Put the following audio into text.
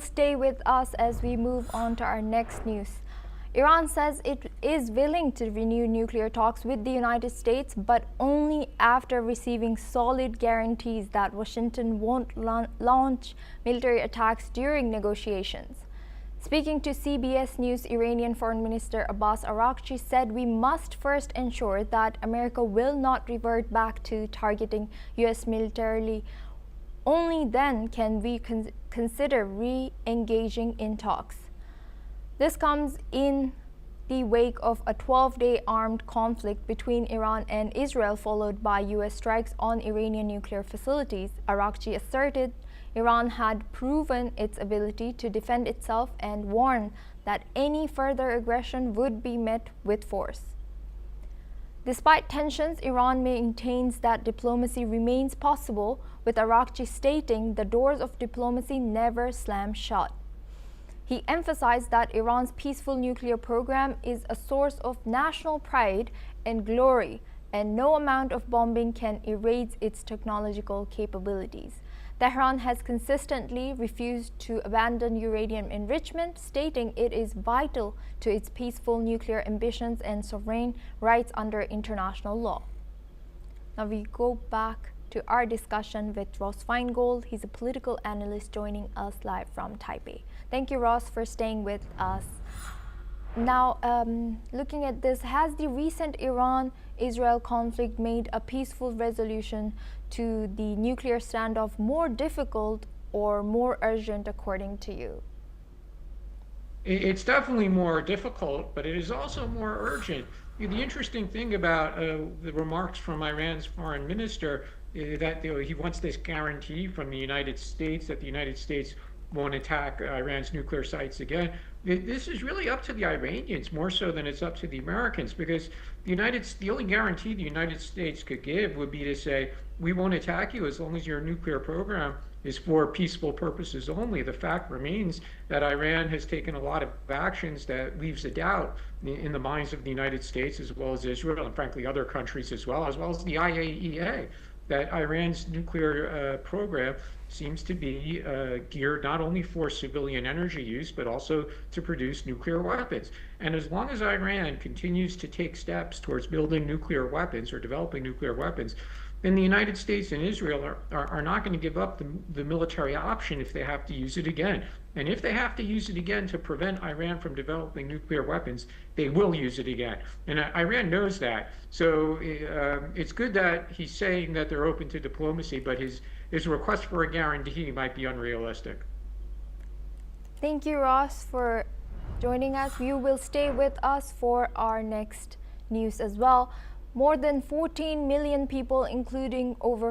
Stay with us as we move on to our next news. Iran says it is willing to renew nuclear talks with the United States, but only after receiving solid guarantees that Washington won't launch military attacks during negotiations. Speaking to CBS News, Iranian Foreign Minister Abbas Araghchi said we must first ensure that America will not revert back to targeting U.S. militarily. Only then can we consider re-engaging in talks. This comes in the wake of a 12-day armed conflict between Iran and Israel, followed by U.S. strikes on Iranian nuclear facilities. Araghchi asserted Iran had proven its ability to defend itself and warned that any further aggression would be met with force. Despite tensions, Iran maintains that diplomacy remains possible, with Araghchi stating the doors of diplomacy never slam shut. He emphasized that Iran's peaceful nuclear program is a source of national pride and glory, and no amount of bombing can erase its technological capabilities. Tehran has consistently refused to abandon uranium enrichment, stating it is vital to its peaceful nuclear ambitions and sovereign rights under international law. Now we go back to our discussion with Ross Feingold. He's a political analyst joining us live from Taipei. Thank you, Ross, for staying with us. Now, looking at this, has the recent Iran-Israel conflict made a peaceful resolution to the nuclear standoff more difficult or more urgent, according to you? It's definitely more difficult, but it is also more urgent. The interesting thing about the remarks from Iran's foreign minister is that he wants this guarantee from the United States that the United States won't attack Iran's nuclear sites again. This is really up to the Iranians more so than it's up to the Americans, because the only guarantee the United States could give would be to say, we won't attack you as long as your nuclear program is for peaceful purposes only. The fact remains that Iran has taken a lot of actions that leaves a doubt in the minds of the United States as well as Israel and frankly other countries as well as the IAEA, that Iran's nuclear program seems to be geared not only for civilian energy use, but also to produce nuclear weapons. And as long as Iran continues to take steps towards building nuclear weapons or developing nuclear weapons, then the United States and Israel are not going to give up the military option if they have to use it again. And if they have to use it again to prevent Iran from developing nuclear weapons, they will use it again. And Iran knows that. So it's good that he's saying that they're open to diplomacy, but his request for a guarantee might be unrealistic. Thank you, Ross, for joining us. You will stay with us for our next news as well. More than 14 million people, including over